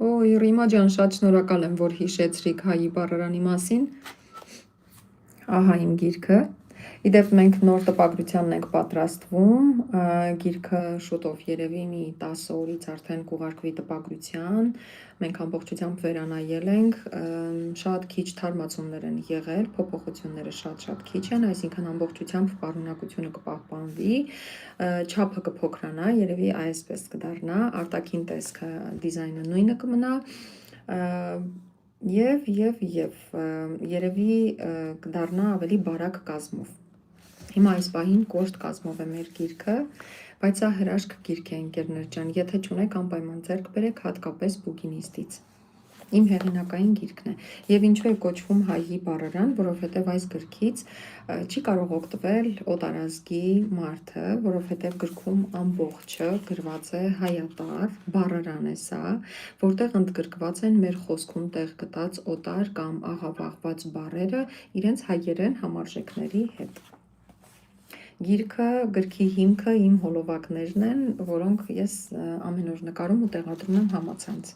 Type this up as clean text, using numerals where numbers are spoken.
Օй, Ռիմա ջան, շատ շնորհակալ եմ, որ հիշեցրիք հայի բառարանի մասին։ Ահա իմ գիրքը։ Իդեպ մենք նոր տպագրությանն ենք պատրաստվում, գիրքը շուտով երևի մի 10 օրից արդեն կուղարկվի տպագրության, մենք ամբողջությամբ վերանայել ենք, շատ քիչ թարմացումներ են եղել, փոփոխությունները շատ քիչ են, այսինքն ամբողջությամբ պարունակությունը կպահպանվի, չափը կփոքրանա, երևի այսպես կդառնա, արտաքին տեսքը դիզայնը նույնը կմնա, Եվ երևի կդառնա ավելի բարակ կազմով։ Հիմա այս պահին կոշտ կազմով է մեր գիրքը, բայց սա հրաշք գիրք է, ընկերներ ջան, եթե չունեք անպայման ձեռք բերեք, հատկապես բուկինիստից։ Իմ հեղինակային գիրքն է։ Եվ ինչու է կոչվում հայի բառարան, որովհետև այս գրքից չի կարող օգտվել օտարազգի մարդը, որովհետև գրքում ամբողջը գրված է հայատառ, բառարան է սա, որտեղ ընդգրկված են մեր խոսքում տեղ գտած օտար կամ աղավաղված բառերը իրենց հայերեն համարժեքների հետ։ Գրքի հիմքը իմ հոլովակներն են, որոնք ես ամեն օր նկարում ու տեղադրում եմ համացանց։